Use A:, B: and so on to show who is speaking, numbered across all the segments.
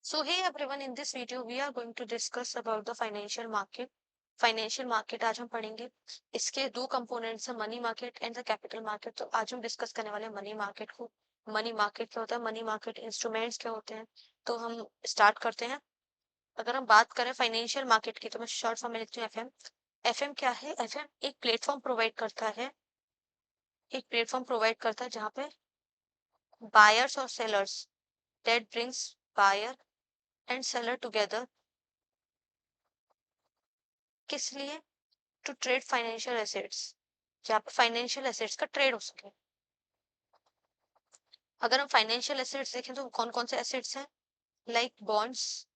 A: So hey everyone, in this video we are going to discuss about the financial market. Financial market आज हम पढ़ेंगे। इसके दो components हैं, money market and the capital market. तो आज हम डिस्कस करने वाले हैं मनी मार्केट को। मनी मार्केट क्या होता है, मनी मार्केट इंस्ट्रूमेंट्स क्या होते हैं। तो हम स्टार्ट करते हैं। अगर हम बात करें फाइनेंशियल मार्केट की तो मैं शॉर्ट फॉर्म में लिखती हूँ एफएम। एफएम क्या है? एफएम एक प्लेटफॉर्म प्रोवाइड करता है, एक प्लेटफॉर्म प्रोवाइड करता है जहाँ पे बायर्स और sellers, that brings buyer and seller together. किस लिए? टू ट्रेड फाइनेंशियल एसेट्स, जहाँ पे फाइनेंशियल एसेट्स का ट्रेड हो सके। अगर हम फाइनेंशियल एसेट्स देखें तो कौन कौन से एसेट्स हैं? लाइक बॉन्ड्स,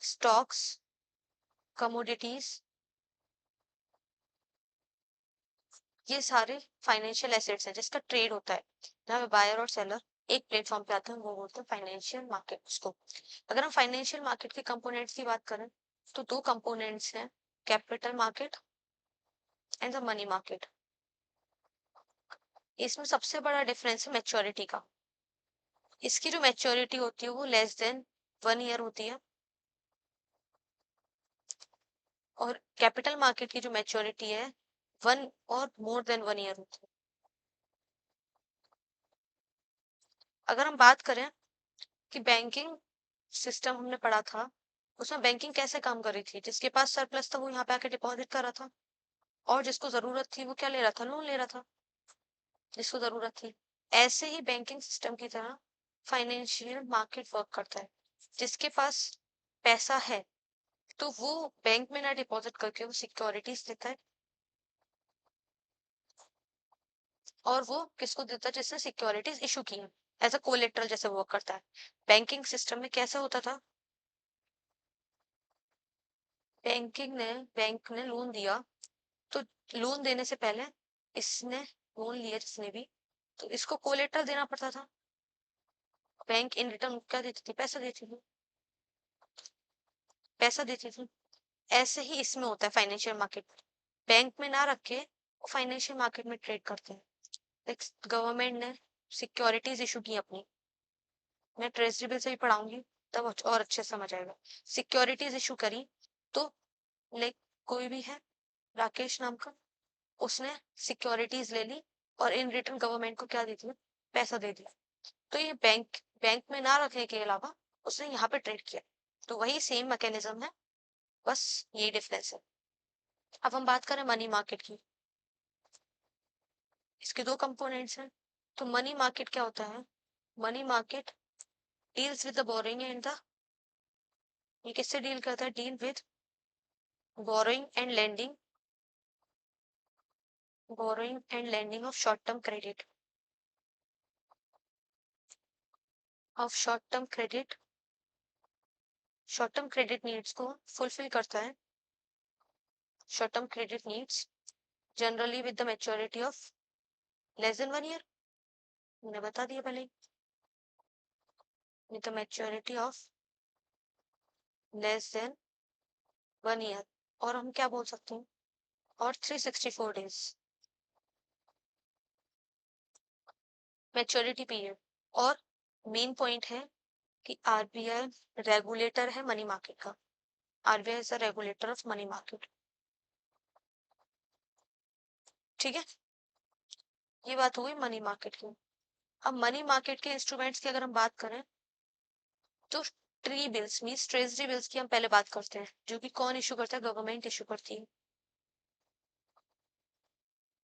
A: स्टॉक्स, कमोडिटीज, ये सारे फाइनेंशियल एसेट्स हैं जिसका ट्रेड होता है, जहाँ पे बायर और सेलर एक प्लेटफॉर्म पे आते हैं, वो बोलते हैं फाइनेंशियल मार्केट उसको। अगर हम फाइनेंशियल मार्केट के कंपोनेंट्स की बात करें तो दो कंपोनेंट्स हैं, capital market and the money market. इसमें सबसे बड़ा डिफरेंस है मैच्योरिटी का। इसकी जो मैच्योरिटी होती है वो लेस देन 1 ईयर होती है, और कैपिटल मार्केट की जो मैच्योरिटी है 1 और मोर देन 1 ईयर होती है। अगर हम बात करें कि बैंकिंग सिस्टम हमने पढ़ा था, उसमें बैंकिंग कैसे काम कर रही थी, जिसके पास सरप्लस था वो यहाँ पे आके डिपॉजिट कर रहा था, और जिसको जरूरत थी वो क्या ले रहा था? लोन ले रहा था, जिसको जरूरत थी। ऐसे ही बैंकिंग सिस्टम की तरह फाइनेंशियल मार्केट वर्क करता है। जिसके पास पैसा है तो वो बैंक में ना डिपॉजिट करके वो सिक्योरिटीज देता है, और वो किसको देता है? जिसने सिक्योरिटीज इशू की है, एज अ कोलेट्रल जैसे वर्क करता है। बैंकिंग सिस्टम में कैसे होता था? बैंक ने लोन दिया, तो लोन देने से पहले इसने लोन लिया जिसने भी, तो इसको कोलेट्रल देना पड़ता था। बैंक इन रिटर्न क्या देती थी? पैसा देती थी, पैसा देती थी। ऐसे ही इसमें होता है फाइनेंशियल मार्केट। बैंक में ना रख के वो फाइनेंशियल मार्केट में ट्रेड करते हैं। गवर्नमेंट ने सिक्योरिटीज इशू की अपनी, मैं ट्रेजरी बिल से भी पढ़ाऊंगी तब और अच्छे समझ आएगा। सिक्योरिटीज इशू करी तो लाइक कोई भी है, राकेश नाम का, उसने सिक्योरिटीज ले ली और इन रिटर्न गवर्नमेंट को क्या दे दिया? पैसा दे दिया। तो ये बैंक में ना रखने के अलावा उसने यहाँ पे ट्रेड किया। तो वही सेम मैकेनिज्म है, बस यही डिफरेंस है। अब हम बात करें मनी मार्केट की। इसके दो कंपोनेंट्स हैं। तो मनी मार्केट क्या होता है? Money market deals with the borrowing and the, ये किससे डील करता है? Deal with borrowing and lending, borrowing and lending of short term credit, of short term credit. Short term credit needs को fulfil करता है। Short term credit needs generally with the maturity of less than 1 year, मैंने बता दिया पहले, with the maturity of less than 1 year, और हम क्या बोल सकते हैं? और 364 डेज मैच्योरिटी पीरियड। और मेन पॉइंट है कि आरबीआई रेगुलेटर है मनी मार्केट का। RBI is the regulator of money market. ठीक है, ये बात हुई मनी मार्केट की। अब मनी मार्केट के इंस्ट्रूमेंट्स की अगर हम बात करें तो tree bills means treasury bills की हम पहले बात करते हैं, जो कि कौन इशू करता है? गवर्नमेंट इशू करती है।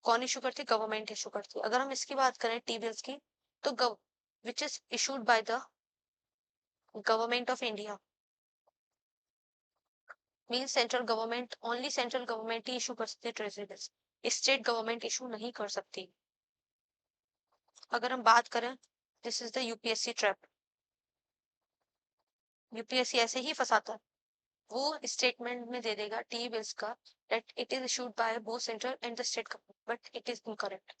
A: कौन इशू करती है? गवर्नमेंट इशू करती है। अगर हम इसकी बात करें टी बिल्स की, तो which is issued by the government of India, means central government, only central government he issue कर सकती है treasury bills, state government issue नहीं कर सकती। अगर हम बात करें, this is the UPSC trap. UPSC ऐसे ही फंसाता है, वो स्टेटमेंट में दे देगा टी बिल्स का that it is issued by both central and the state government, but it is incorrect.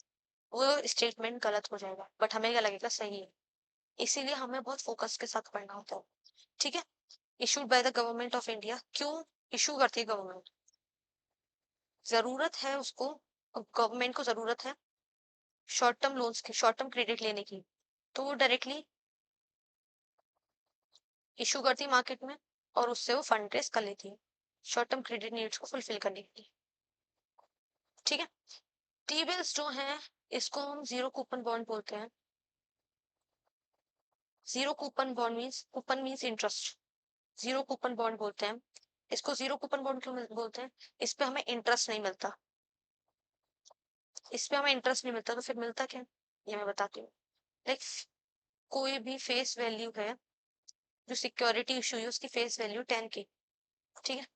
A: वो स्टेटमेंट गलत हो जाएगा, बट हमें क्या लगेगा? सही है। इसीलिए हमें बहुत फोकस के साथ पढ़ना होता है। ठीक है, issued by the government of India. क्यों इशू करती है गवर्नमेंट? जरूरत है उसको, गवर्नमेंट को जरूरत है शॉर्ट टर्म लोन्स की, शॉर्ट टर्म क्रेडिट लेने की, तो वो डायरेक्टली इशू करती है मार्केट में और उससे वो फंड रेस कर लेती है शॉर्ट टर्म क्रेडिट नीड्स को फुलफिल करने के लिए। ठीक है। टी बिल्स जो हैं इसको हम जीरो कूपन बॉन्ड बोलते हैं। Zero coupon bond means coupon means interest, zero coupon bond बोलते हैं। इसको जीरो कूपन बॉन्ड क्यों बोलते हैं? इस पे हमें इंटरेस्ट नहीं मिलता। इस पे हमें इंटरेस्ट नहीं मिलता तो फिर मिलता क्या? ये मैं बताती हूँ। लाइक कोई भी फेस वैल्यू है, जो सिक्योरिटी इशू है उसकी फेस वैल्यू 10K, ठीक है,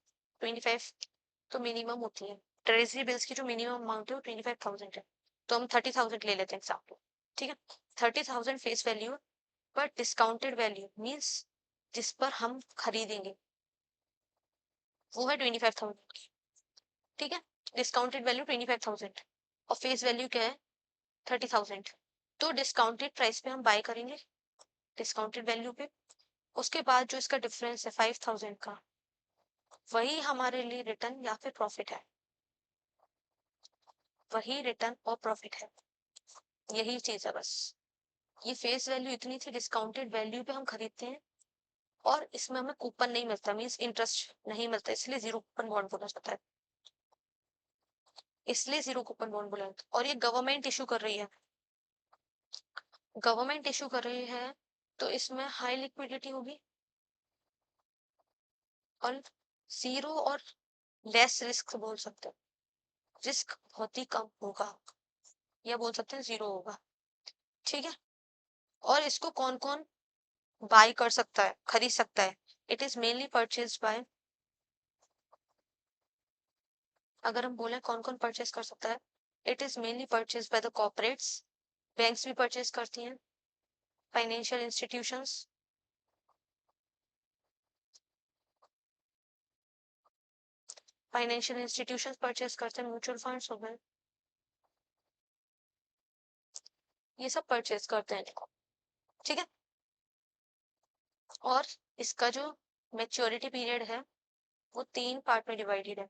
A: 25 तो मिनिमम होती है। ट्रेजरी बिल्स की जो मिनिमम अमाउंट है वो 25,000 है, तो हम 30,000 ले लेते हैं एग्जाम्पल। ठीक है, 30,000 face value, but discounted value means जिस पर हम खरीदेंगे वो है 25,000 की। ठीक है, डिस्काउंटेड वैल्यू 25,000 और फेस वैल्यू क्या है 30,000। तो डिस्काउंटेड प्राइस पे हम बाय करेंगे, डिस्काउंटेड वैल्यू पे। उसके बाद जो इसका डिफरेंस है 5,000 का, वही हमारे लिए रिटर्न या फिर प्रॉफिट है, वही रिटर्न और प्रॉफिट है। यही चीज है बस। ये फेस वैल्यू इतनी थी, डिस्काउंटेड वैल्यू पे हम खरीदते हैं और इसमें हमें कूपन नहीं मिलता, मीन्स इंटरेस्ट नहीं मिलता, इसलिए जीरो कूपन बॉन्ड बोला जाता है। इसलिए जीरो कूपन बॉन्ड बोला जाता है। और ये गवर्नमेंट इशू कर रही है, गवर्नमेंट इशू कर रही है तो इसमें हाई लिक्विडिटी होगी और जीरो और लेस रिस्क बोल सकते हैं। रिस्क बहुत ही कम होगा या बोल सकते हैं जीरो होगा। ठीक है, और इसको कौन कौन बाय कर सकता है, खरीद सकता है? It is mainly purchase by, अगर हम बोले कौन कौन परचेज कर सकता है, it is mainly purchase by the corporates, banks भी परचेज करती हैं, financial institutions, financial institutions purchase करते हैं, म्यूचुअल फंड्स हो गए, ये सब परचेज करते हैं। ठीक है, और इसका जो मेच्योरिटी पीरियड है वो 3 पार्ट में डिवाइडेड है,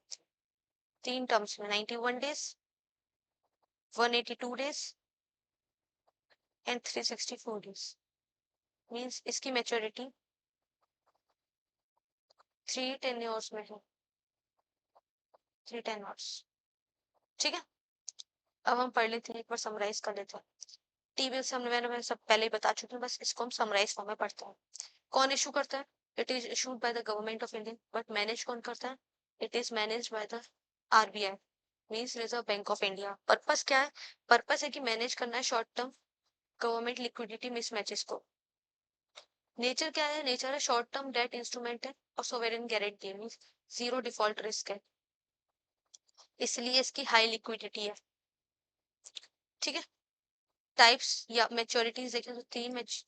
A: 3 टर्म्स में, 91 days, 182 days and 364 days. Means इसकी मेच्योरिटी 3 टेन्योर्स में है, 3 टेन्योर्स। ठीक है, अब हम पढ़ लेते हैं, एक बार समराइज कर लेते हैं। टी बिल से मैं सब पहले ही बता चुकी हूँ, बस इसको हम समराइज फॉर्म में पढ़ते हैं। कौन इशू करता है? It is issued by the government of India, but manage कौन करता है? It is manage by the RBI, means reserve Bank of India. Purpose क्या है? पर्पस है कि मैनेज करना है शॉर्ट टर्म गवर्नमेंट लिक्विडिटी मिसमैचेस को। नेचर क्या है? नेचर है शॉर्ट टर्म डेट इंस्ट्रूमेंट है और sovereign guarantee, means zero default risk है, इसलिए इसकी हाई लिक्विडिटी है। ठीक है, टाइप्स या मेच्योरिटीज देखें तो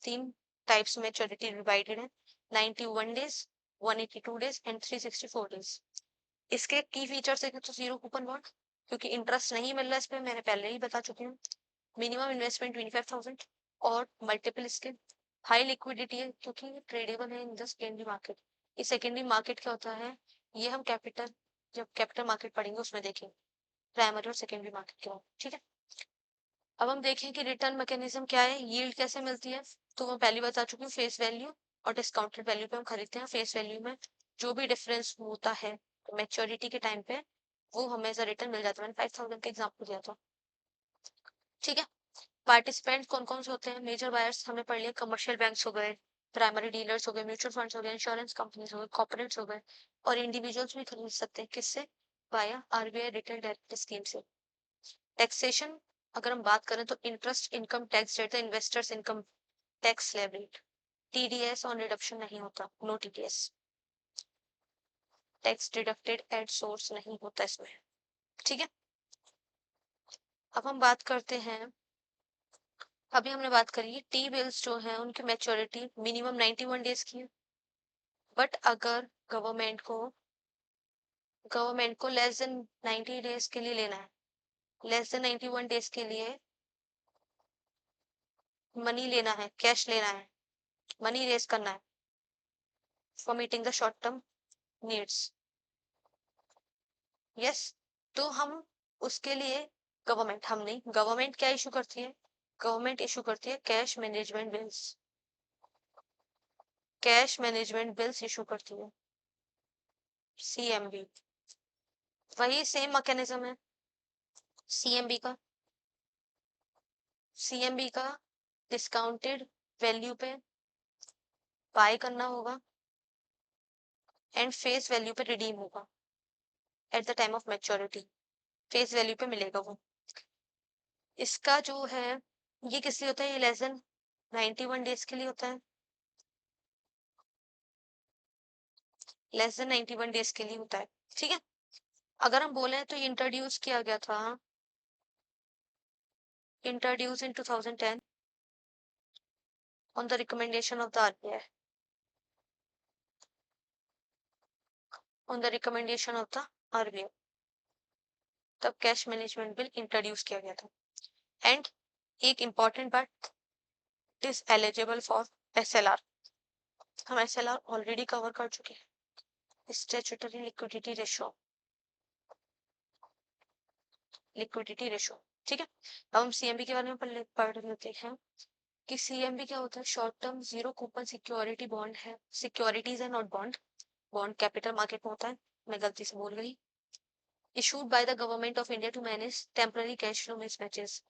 A: तीन टाइप्स मेच्योरिटी डिवाइडेड है, 91 डेज, 182 डेज एंड 364 डेज। इसके की फीचर्स देखें तो जीरो कूपन बॉन्ड, क्योंकि इंटरेस्ट नहीं मिल रहा इस पे, मैंने पहले ही बता चुकी हूँ। मिनिमम इन्वेस्टमेंट 25,000 और मल्टीपल स्किल। हाई लिक्विडिटी है क्योंकि ट्रेडेबल है इन द सेकेंडरी मार्केट। इस सेकेंडरी मार्केट क्या होता है, ये हम कैपिटल, जब कैपिटल मार्केट पढ़ेंगे उसमें देखेंगे प्राइमरी और सेकेंडरी मार्केट क्या हो। ठीक है, अब हम देखें कि रिटर्न मैकेनिज्म क्या है, यील्ड कैसे मिलती है। तो मैं पहले बता चुकी हूँ, फेस वैल्यू और डिस्काउंटेड वैल्यू पे हम खरीदते हैं। फेस वैल्यू में जो भी डिफरेंस होता है मैच्योरिटी के टाइम पे, वो हमें एज रिटर्न मिल जाता है। मैंने 5,000 का एग्जाम्पल दिया था। ठीक है, पार्टिसिपेंट कौन कौन से होते हैं? मेजर बायर्स हमने पढ़ लिया, कमर्शियल बैंक्स हो गए, प्राइमरी डीलर्स हो गए, म्यूचुअल फंड्स हो गए, इंश्योरेंस कंपनीज हो गए, कॉर्पोरेट्स हो गए, और इंडिविजुअल्स भी खरीद सकते हैं। किससे? Via RBI retail direct scheme से। टैक्सेशन अगर हम बात करें तो interest income tax debt investors income tax levied, TDS on reduction नहीं होता, no TDS, tax deducted at source नहीं होता इसमें। ठीक है, अब हम बात करते हैं, अभी हमने बात करी टी बिल्स जो है उनकी मैच्योरिटी मिनिमम 91 डेज की है, बट अगर गवर्नमेंट को लेस देन 90 डेज के लिए लेना है, लेस देन 91 डेज के लिए मनी लेना है, कैश लेना है, मनी रेज करना है for meeting the short term needs, yes, तो हम उसके लिए गवर्नमेंट, हम नहीं, गवर्नमेंट क्या इशू करती है? गवर्नमेंट इशू करती है cash management bills. Cash management bills issue करती है सीएमबी। वही सेम मैकेनिज्म है सीएमबी का। सीएमबी का डिस्काउंटेड वैल्यू पे बाय करना होगा एंड फेस वैल्यू पे रिडीम होगा at the time of maturity. Face value पे मिलेगा वो। इसका जो है ये किस लिए होता है, ये लेस देन 91 डेज के लिए होता है। लेस देन 91 डेज के लिए होता है, ठीक है। अगर हम बोले तो ये इंट्रोड्यूस किया गया था, introduce in 2010 on the recommendation of the RBI, on the recommendation of the RBI, तब कैश मैनेजमेंट बिल इंट्रोड्यूस किया गया था। एंड एक इंपॉर्टेंट बात, it is eligible for SLR. हम एसएलआर ऑलरेडी कवर कर चुके हैं, statutory liquidity ratio, liquidity ratio, ठीक है। अब हम सीएमबी के बारे में पढ़ लेते हैं कि सीएमबी क्या होता है। Short term zero coupon security bond है, सिक्योरिटीज है not bond. Bond capital market में होता है, मैं गलती से बोल गई। Issued by the government of India to manage temporary cash flow mismatches.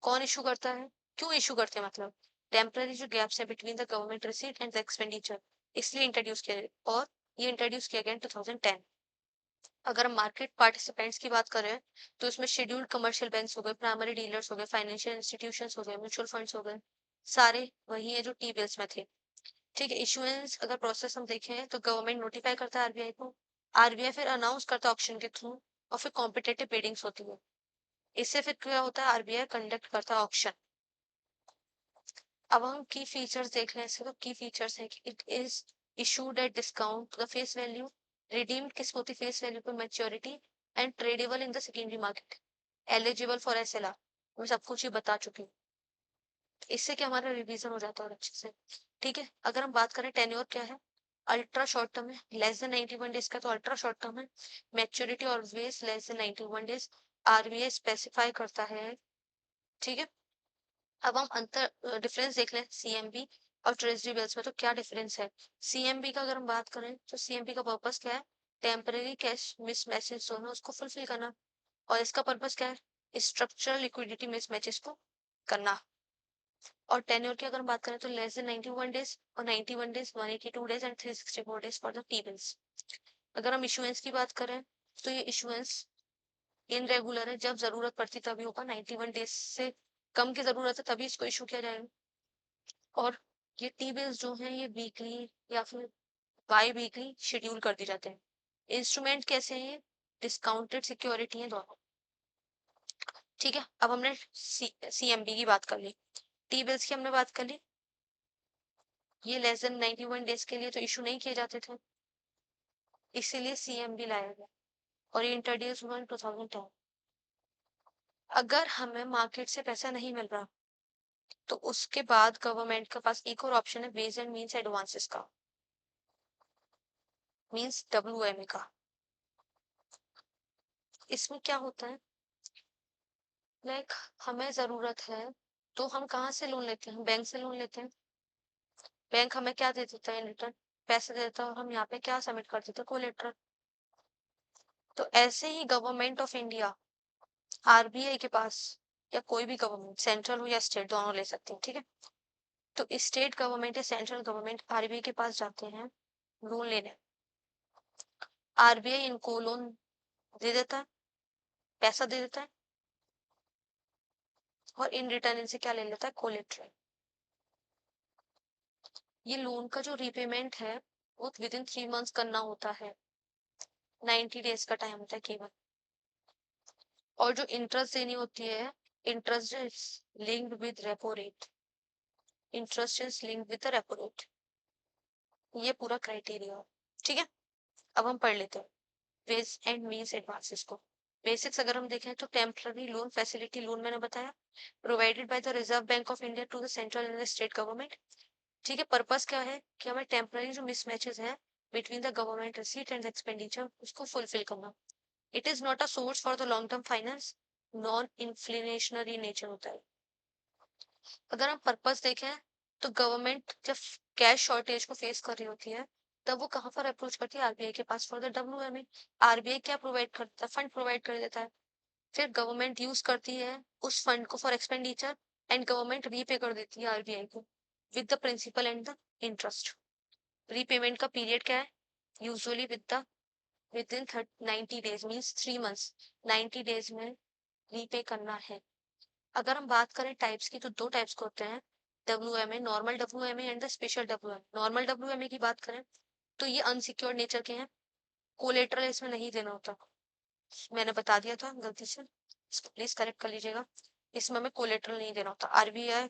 A: कौन इशू करता है, क्यों इशू करते हैं, मतलब टेम्पररी जो गैप्स है between the government receipt and the expenditure, इसलिए इंट्रोड्यूस किया। और ये इंट्रोड्यूस किया गया इन 2010। अगर हम मार्केट पार्टिसिपेंट्स की बात करें तो इसमें शेड्यूल्ड कमर्शियल बैंक्स हो गए, प्राइमरी डीलर्स हो गए, फाइनेंशियल इंस्टीट्यूशंस हो गए, म्यूचुअल फंड्स हो गए, सारे वही है जो टी बिल्स में थे, ठीक है। इशुएंस अगर प्रोसेस हम देखें तो गवर्नमेंट नोटिफाई करता है आरबीआई को, आरबीआई फिर अनाउंस करता है ऑक्शन के थ्रू, और फिर कॉम्पिटेटिव बिडिंग्स होती है। इससे फिर क्या होता है, आरबीआई कंडक्ट करता है ऑक्शन। अब हम की फीचर्स देख लें इसके, तो की फीचर्स है कि it is issued at discount the face value, redeemed किस होती फेस वैल्यू पे maturity, and tradable in the secondary market, eligible for SLR. मैं सब कुछ ही बता चुकी हूँ, इससे क्या हमारा रिवीजन हो जाता है और अच्छे से, ठीक है। अगर हम बात करें टेन्योर क्या है, अल्ट्रा शॉर्ट टर्म है, लेस देन 91 डेज का तो अल्ट्रा शॉर्ट टर्म है। Maturity always less than 91 days, RBI specify करता है, ठीक है। अब हम अंतर डिफरेंस देख लें सीएमबी और ट्रेजरी बिल्स में, तो क्या डिफरेंस है। सीएमबी का अगर हम बात करें तो सीएमबी का पर्पस क्या है, टेम्पररी कैश मिसमैचेस जो है उसको फुलफिल करना, और इसका पर्पस क्या है, स्ट्रक्चरल लिक्विडिटी मिसमैचेस को करना। और टेन्योर की अगर हम बात करें तो लेस देन 91 डेज, और 91 days, 182 days and 364 days for the T bills. अगर हम इशुएंस की बात करें तो ये इशुएंस इनरेगुलर है, जब जरूरत पड़ती तभी होगा, 91 डेज से कम की जरूरत है तभी इसको इशू किया जाएगा। और ये टी बिल्स जो हैं ये वीकली या फिर बाई वीकली शेड्यूल कर दिए जाते हैं। इंस्ट्रूमेंट कैसे हैं, डिस्काउंटेड सिक्योरिटी है दोनों, ठीक है। अब हमने सीएमबी की बात कर ली, टी बिल्स की हमने बात कर ली। ये लेस देन 91 डेज के लिए तो इशू नहीं किए जाते थे, इसीलिए सीएमबी लाया गया और ये इंट्रोड्यूस हुआ इन 2010। अगर हमें मार्केट से पैसा नहीं मिल रहा तो उसके बाद गवर्नमेंट के पास एक और ऑप्शन है, वेज एंड मीन्स एडवांसेस का, मीन्स डब्ल्यूएमए का। इसमें क्या होता है, लाइक हमें जरूरत है तो हम कहाँ से लोन लेते हैं, बैंक से लोन लेते हैं। बैंक हमें क्या दे देता है इन रिटर्न, पैसे दे देता है, और हम यहाँ पे क्या सबमिट कर देते हैं, कोलेटरल। तो ऐसे ही गवर्नमेंट ऑफ इंडिया आरबीआई के पास, या कोई भी गवर्नमेंट सेंट्रल हो या स्टेट दोनों ले सकते हैं, ठीक है। तो स्टेट गवर्नमेंट या सेंट्रल गवर्नमेंट आरबीआई के पास जाते हैं लोन लेने, आरबीआई इनको लोन दे देता है, पैसा दे देता है, और इन रिटर्न इनसे क्या ले लेता है, कोलेटरल। ये लोन का जो रीपेमेंट है वो विद इन 3 मंथ्स करना होता है, 90 डेज का टाइम होता है केवल। और जो इंटरेस्ट देनी होती है, interest is linked with repo rate, interest is linked with the repo rate, ये पूरा क्राइटेरिया, ठीक है। अब हम पढ़ लेते हैं वेज एंड मीन्स एडवांसेस को। बेसिक्स अगर हम देखें तो टेम्पररी लोन फैसिलिटी लोन मैंने बताया, provided by the Reserve Bank of India to the central and state government, ठीक है। पर्पस क्या है कि हमें टेम्पररी जो मिसमैचेस है between the government receipt and expenditure उसको फुलफिल करना। It is not a source for the long term finance, non inflationary nature होता है। अगर हम पर्पस देखें तो गवर्नमेंट जब कैश शॉर्टेज को फेस कर रही होती है तब वो कहाँ पर अप्रोच करती है, आरबीआई के पास फॉर द WMA। आरबीआई क्या प्रोवाइड करता है, फंड प्रोवाइड कर देता है। फिर गवर्नमेंट यूज करती है उस फंड को for expenditure and government repay कर देती है आरबीआई को with the principal and the interest. Repayment का पीरियड क्या है, usually within 90 days means 3 months. 90 days में रीपे करना है। अगर हम बात करें टाइप्स की तो दो टाइप्स के होते हैं, WMA, normal WMA and the special WMA। Normal WMA की बात करें तो ये अनसिक्योर्ड नेचर के हैं, कोलेटरल इसमें नहीं देना होता। मैंने बता दिया था गलती से, इसको प्लीज करेक्ट कर लीजिएगा। इसमें हमें कोलेटरल नहीं देना होता, आरबीआई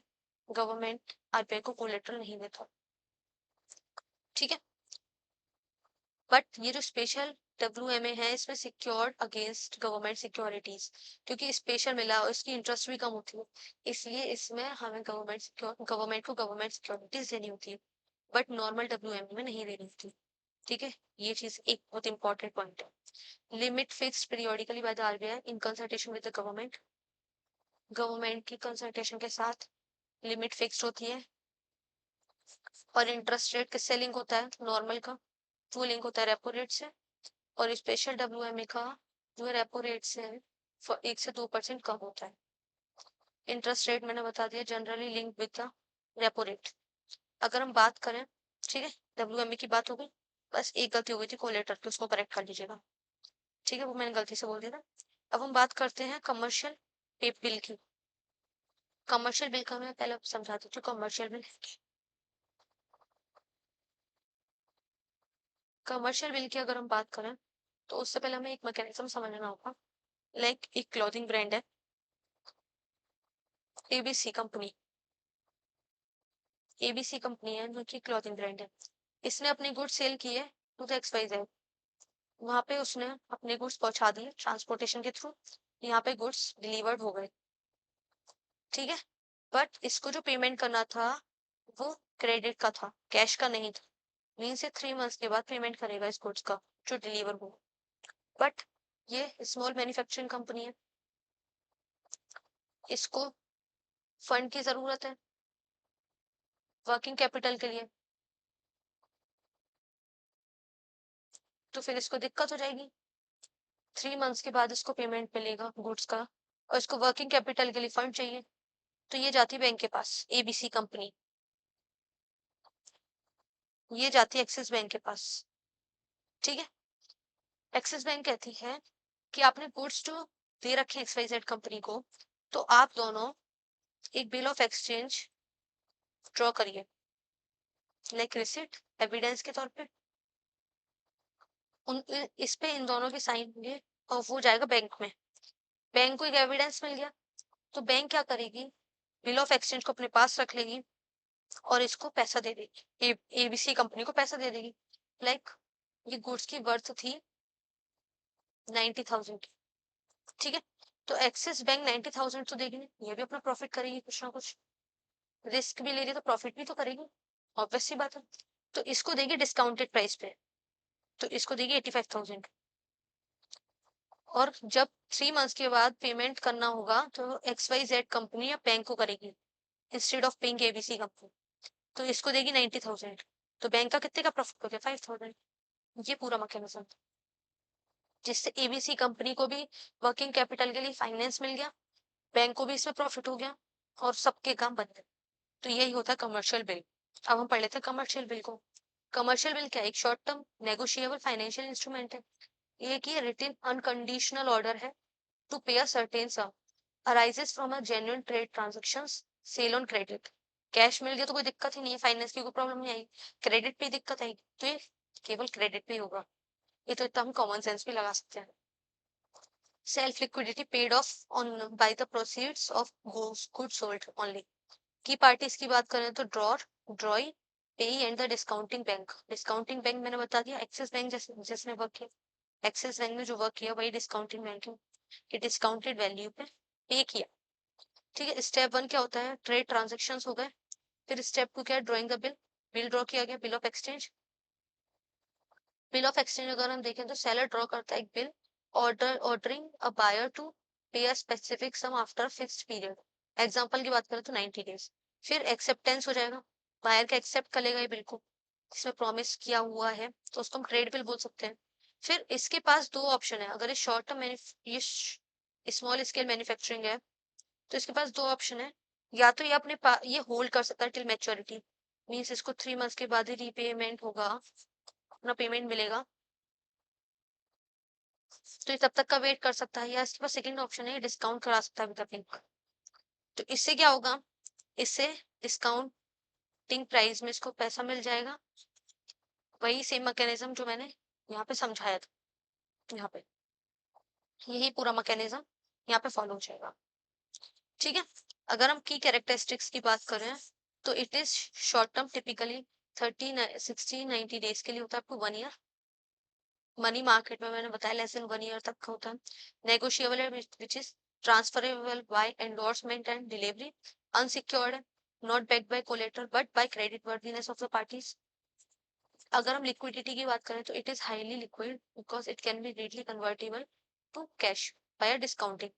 A: गवर्नमेंट आरबीआई को कोलेटरल नहीं देता, ठीक है। बट ये जो स्पेशल WMA है इसमें सिक्योर्ड अगेंस्ट गवर्नमेंट सिक्योरिटीज, क्योंकि स्पेशल मिला और इसकी इंटरेस्ट भी कम होती है, इसलिए इसमें हमें गवर्नमेंट को गवर्नमेंट सिक्योरिटीज देनी होती है, बट नॉर्मल WMA में नहीं देनी होती, ठीक है। ये चीज एक बहुत इंपॉर्टेंट पॉइंट है। Limit fixed periodically by the RBI in consultation with the government. Government की कंसल्टेशन के साथ लिमिट फिक्स्ड होती है। और इंटरेस्ट रेट किससे लिंक होता है, नॉर्मल का वो लिंक होता है रेपो रेट से, और स्पेशल WMA का जो रेपो रेट से 1 से 2% कम होता है। इंटरेस्ट रेट मैंने बता दिया, generally link with the repo rate. अगर हम बात करें, ठीक है, WMA की बात हो गई, बस एक गलती हो गई थी कोलेटर की, उसको करेक्ट कर लीजिएगा, ठीक है, वो मैंने गलती से बोल दिया था। अब हम बात करते हैं कमर्शियल बिल की। कमर्शियल बिल का मैं पहले समझा देती हूँ, कमर्शियल बिल। कमर्शियल बिल की अगर हम बात करें तो उससे पहले हमें एक मैकेनिज्म समझना होगा। लाइक एक क्लॉथिंग ब्रांड है ABC कंपनी, ABC कंपनी है जो कि क्लॉथिंग ब्रांड है। इसने अपनी गुड्स सेल की है टू द XYZ। वहां पे उसने अपने गुड्स पहुंचा दिए ट्रांसपोर्टेशन के थ्रू, यहाँ पे गुड्स डिलीवर्ड हो गए, ठीक है। बट इसको जो पेमेंट करना था वो क्रेडिट का था, कैश का नहीं था। मीन से 3 मंथ्स के बाद पेमेंट करेगा इस गुड्स का जो डिलीवर हो। बट ये स्मॉल मैन्युफैक्चरिंग कंपनी है, इसको फंड की जरूरत है वर्किंग कैपिटल के लिए, तो फिर इसको दिक्कत हो जाएगी। 3 मंथ्स के बाद इसको पेमेंट मिलेगा गुड्स का और इसको वर्किंग कैपिटल के लिए फंड चाहिए, तो ये जाती है बैंक के पास, ABC कंपनी, ये जाती है एक्सिस बैंक के पास, ठीक है। एक्सिस बैंक कहती है कि आपने गुड्स जो दे रखे XYZ कंपनी को, तो आप दोनों एक बिल ऑफ एक्सचेंज ड्रॉ करिए, लाइक रिसिट एविडेंस के तौर पे। इस पे इन दोनों के साइन होंगे और वो जाएगा बैंक में। बैंक को एक एविडेंस मिल गया, तो बैंक क्या करेगी, बिल ऑफ एक्सचेंज को अपने पास रख लेगी और इसको पैसा दे देगी, ABC कंपनी को पैसा दे देगी। लाइक ये गुड्स की वर्थ थी 90,000 की, ठीक है। तो एक्सिस बैंक 90,000 तो देगी, ये भी अपना प्रॉफिट करेगी कुछ ना कुछ, रिस्क भी ले रही है तो प्रॉफिट भी तो करेगी, ऑब्वियस सी बात है। तो इसको देगी डिस्काउंटेड प्राइस पे, तो इसको देगी 85,000। और जब 3 मंथ्स के बाद पेमेंट करना होगा तो XYZ कंपनी या बैंक को करेगी instead of paying ABC company, तो इसको देगी 90,000, तो बैंक का कितने का प्रॉफिट हो गया 5,000। ये पूरा मैकेनिज्म, जिससे ABC कंपनी को भी वर्किंग कैपिटल के लिए फाइनेंस मिल गया, बैंक को भी इसमें प्रॉफिट हो गया और सबके काम बन गए। तो यही होता है कमर्शियल बिल। अब हम पढ़ लेते हैं कमर्शियल बिल को। कमर्शियल बिल क्या है, एक short term negotiable financial instrument है, ये की रिटन अनकंडीशनल ऑर्डर है to pay a certain sum arises from a genuine trade transactions sale on credit. Cash मिल गया तो कोई दिक्कत ही नहीं है, फाइनेंस की कोई प्रॉब्लम नहीं आई, क्रेडिट पे दिक्कत आएगी तो ये केवल क्रेडिट पे होगा। ये तो इतना हम कॉमन सेंस भी लगा सकते हैं। Self liquidity paid of on by the proceeds of goods sold only. की पार्टीज की बात करें तो ड्रॉर, ड्रॉई, पे and the discounting bank. Discounting bank मैंने बता दिया एक्सिस बैंक जिसने वर्क किया, एक्सिस बैंक ने जो वर्क किया वही डिस्काउंटिंग बैंक है कि डिस्काउंटेड वैल्यू पे पे किया, ठीक है। स्टेप 1 क्या होता है, ट्रेड ट्रांजेक्शन हो गए। फिर स्टेप 2 क्या है, drawing the bill, bill draw किया गया, bill of exchange. Bill of exchange अगर हम देखें तो सेलर ड्रॉ करता है एक bill ordering a buyer to pay a specific sum after fixed period. Example की बात करें तो 90 डेज। फिर एक्सेप्टेंस हो जाएगा, बायर का एक्सेप्ट कर लेगा ये बिल्कुल, इसमें प्रॉमिस किया हुआ है, तो उसको हम ट्रेड बिल बोल सकते हैं। फिर इसके पास दो ऑप्शन है, अगर ये शॉर्ट टर्म ये स्मॉल स्केल मैन्युफैक्चरिंग है तो इसके पास दो ऑप्शन है, या तो ये ये होल्ड कर सकता है टिल मैच्योरिटी, मीन्स इसको 3 मंथ्स के बाद ही रीपेमेंट होगा, अपना पेमेंट मिलेगा, तो ये तब तक का वेट कर सकता है, या इसके पास सेकंड ऑप्शन है डिस्काउंट करा सकता है विद द बैंक। तो इससे क्या होगा, इससे डिस्काउंटिंग प्राइस में इसको पैसा मिल जाएगा, वही सेम मैकेनिज्म जो मैंने यहाँ पे समझाया था, यहाँ पे यही पूरा मैकेनिज्म यहाँ पे फॉलो हो जाएगा। ठीक है, अगर हम की कैरेक्टरिस्टिक्स की बात करें तो it is short term, typically 30-60-90 days के लिए होता है, आपको 1 ईयर। मनी मार्केट में मैंने बताया लेस देन 1 ईयर तक का होता है। नेगोशिएबल है which is transferable by endorsement and delivery. Unsecured, not backed by collateral but by credit worthiness of the parties. अगर हम लिक्विडिटी की बात करें तो it is highly liquid because it can be readily convertible to cash by discounting.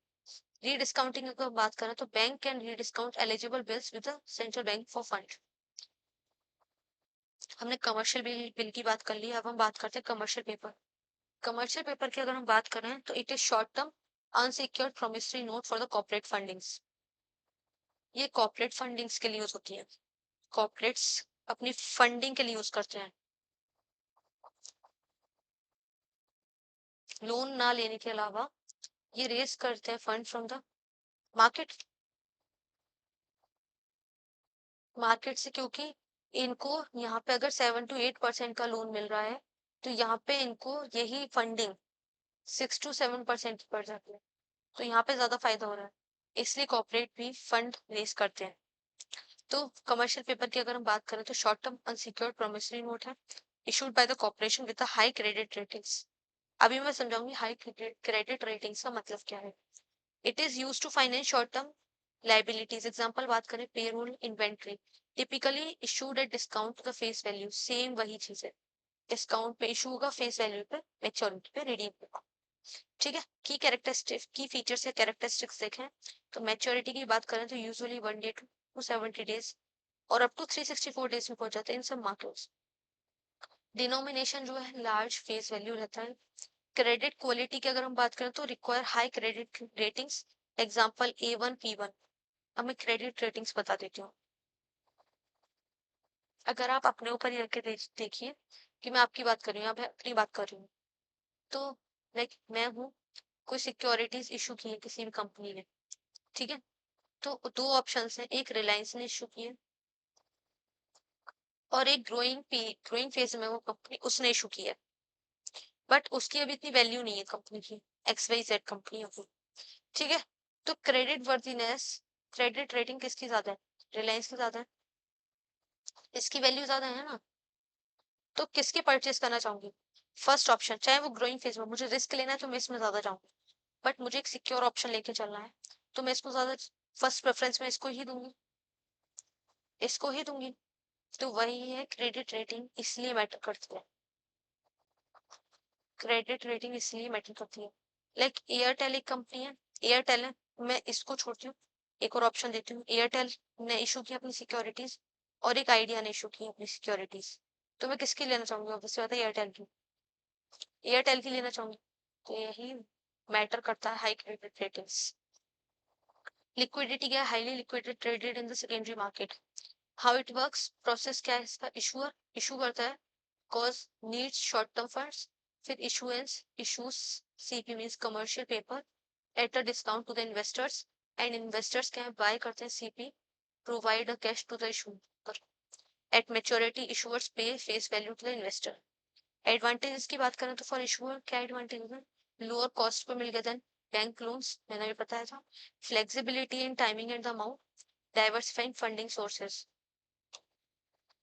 A: Rediscounting अगर बात करें तो bank can rediscount eligible bills with the central bank for fund. हमने कमर्शियल बिल की बात कर ली, अब हम बात करते हैं कमर्शियल पेपर। कमर्शियल पेपर की अगर हम बात करें तो it is short term unsecured promissory note for the corporate fundings. ये कॉर्पोरेट फंडिंग्स के लिए यूज होती है, कॉर्पोरेट्स अपनी फंडिंग के लिए यूज करते हैं, लोन ना लेने के अलावा ये रेज करते हैं fund from the market, market से, क्योंकि इनको यहाँ पे अगर 7 to 8% का लोन मिल रहा है तो यहाँ पे इनको यही फंडिंग 6 to 7% की पड़ जाती है, तो यहाँ पे ज्यादा फायदा हो रहा है, इसलिए कॉर्पोरेट भी फंड रेज करते हैं। तो कमर्शियल पेपर की अगर हम बात करें तो short term unsecured promissory note है, issued by the corporation with high credit ratings. अभी मैं समझाऊंगी हाई क्रेडिट रेटिंग्स का मतलब क्या है। It is use to finance short term liabilities. Example बात करें payroll, inventory, typically issued at discount to the face value, same वही चीज है, डिस्काउंट पे इशू होगा, फेस वैल्यू पे मैच्योरिटी पे रिडीम होगा। ठीक है, की कैरेक्टरिस्टिक की फीचर्स या कैरेक्टरिस्टिक्स देखें तो मैच्योरिटी की बात करें तो यूजुअली 1 day to 70 days और अप टू 364 days में पहुंच जाते हैं इन सब मार्केट्स। डिनोमिनेशन जो है लार्ज फेस वैल्यू रहता है। क्रेडिट क्वालिटी की अगर हम बात करें तो require high credit ratings, example A1 P1। अब मैं क्रेडिट रेटिंग्स बता देती हूँ, अगर आप अपने ऊपर ही रख के देखिए कि मैं आपकी बात कर रही हूँ या मैं अपनी बात कर रही हूँ, तो लाइक मैं हूँ, कोई सिक्योरिटीज इशू की है किसी भी कंपनी ने, ठीक है, तो दो ऑप्शंस हैं, एक रिलायंस ने इशू की है और एक ग्रोइंग फेज में वो कंपनी उसने इशू की है, बट उसकी अभी इतनी वैल्यू नहीं है कंपनी की, XYZ कंपनी है वो, ठीक है। तो क्रेडिट वर्दीनेस, क्रेडिट रेटिंग किसकी ज्यादा है, रिलायंस की ज्यादा है, इसकी वैल्यू ज्यादा है ना, तो किसके परचेस करना चाहूंगी, फर्स्ट ऑप्शन, चाहे वो ग्रोइंग फेज में, मुझे रिस्क लेना है तो मैं इसमें ज्यादा जाऊंगी, बट मुझे एक सिक्योर ऑप्शन लेके चलना है तो मैं इसको ज्यादा फर्स्ट प्रेफरेंस में इसको ही दूंगी, इसको ही दूंगी। तो वही है क्रेडिट रेटिंग इसलिए मैटर करती है, क्रेडिट रेटिंग इसलिए मैटर करती है। लाइक एयरटेल एक कंपनी है, एयरटेल है, मैं इसको छोड़ती हूँ, एक और ऑप्शन देती हूँ, एयरटेल ने इशू की अपनी सिक्योरिटीज और एक आइडिया ने इशू की अपनी सिक्योरिटीज, तो मैं किसकी लेना चाहूंगी, ऑब्वियसली बात है एयरटेल की, एयरटेल की लेना चाहूंगी, तो यही मैटर करता है हाई क्रेडिट रेटिंग्स। लिक्विडिटी क्या है, highly liquidated traded in the secondary market. How it works, process क्या है इसका, इशूअर इशू करता है, cause needs short term funds, फिर issuance issues CP means commercial paper at a discount to the investors, and investors क्या है buy करते हैं CP, provide a cash to the issuer, at maturity issuers pay face value to the investor. Advantages की बात करें तो for issuer क्या advantage है, लोअर कॉस्ट पे मिल गया देन बैंक लोन्स, मैंने भी बताया था, flexibility in timing and the amount, diversifying funding sources.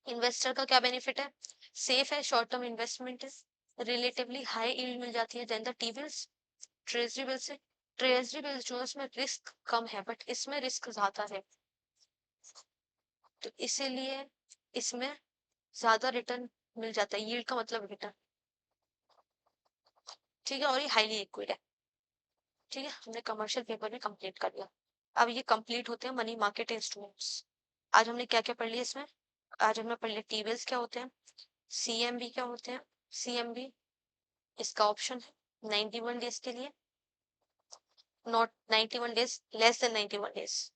A: Investor का क्या बेनिफिट है, सेफ है, शॉर्ट टर्म इन्वेस्टमेंट है, रिलेटिवली हाई यील्ड मिल जाती है than the T bills, treasury bill से, ट्रेजरी बिल जो है उसमें रिस्क कम है बट इसमें रिस्क ज्यादा है, तो इसीलिए इसमें ज्यादा रिटर्न मिल जाता है, यील्ड का मतलब रिटर्न, ठीक है, और ये हाईली लिक्विड है। ठीक है, हमने कमर्शियल पेपर भी कंप्लीट कर लिया, अब ये कंप्लीट होते हैं मनी मार्केट इंस्ट्रूमेंट्स। आज हमने क्या क्या पढ़ लिया इसमें, आज हमने पढ़ लिया टी बिल्स क्या होते हैं, CMB क्या होते हैं। CMB इसका ऑप्शन है 91 डेज के लिए, not 91 days, less than 91 days,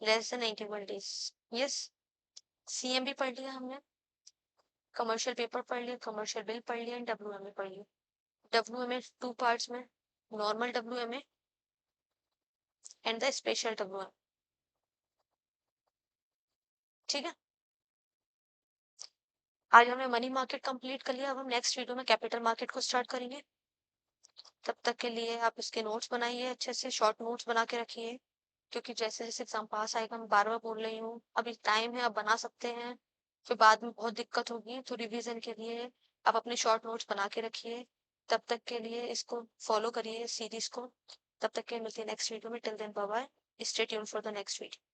A: less than 91 days. Yes, CMB पढ़ लिया हमने, कमर्शियल पेपर पढ़ लिया, कमर्शियल बिल पढ़ लिया, WMA पढ़ लिया। WMA टू पार्ट्स में, normal WMA and the special WMA। ठीक है, आज हमने मनी मार्केट कंप्लीट कर लिया। अब हम नेक्स्ट वीडियो में कैपिटल मार्केट को स्टार्ट करेंगे। तब तक के लिए आप इसके नोट्स बनाइए, अच्छे से शॉर्ट नोट्स बना के रखिए, क्योंकि जैसे जैसे एग्जाम पास आएगा, मैं बार बार बोल रही हूँ, अभी टाइम है, आप बना सकते हैं, फिर बाद में बहुत दिक्कत होगी, तो रिवीजन के लिए आप अपने शॉर्ट नोट्स बना के रखिए। तब तक के लिए इसको फॉलो करिए सीरीज को। तब तक के लिए मिलते हैं नेक्स्ट वीडियो में। Till then bye bye, stay tuned for the next video.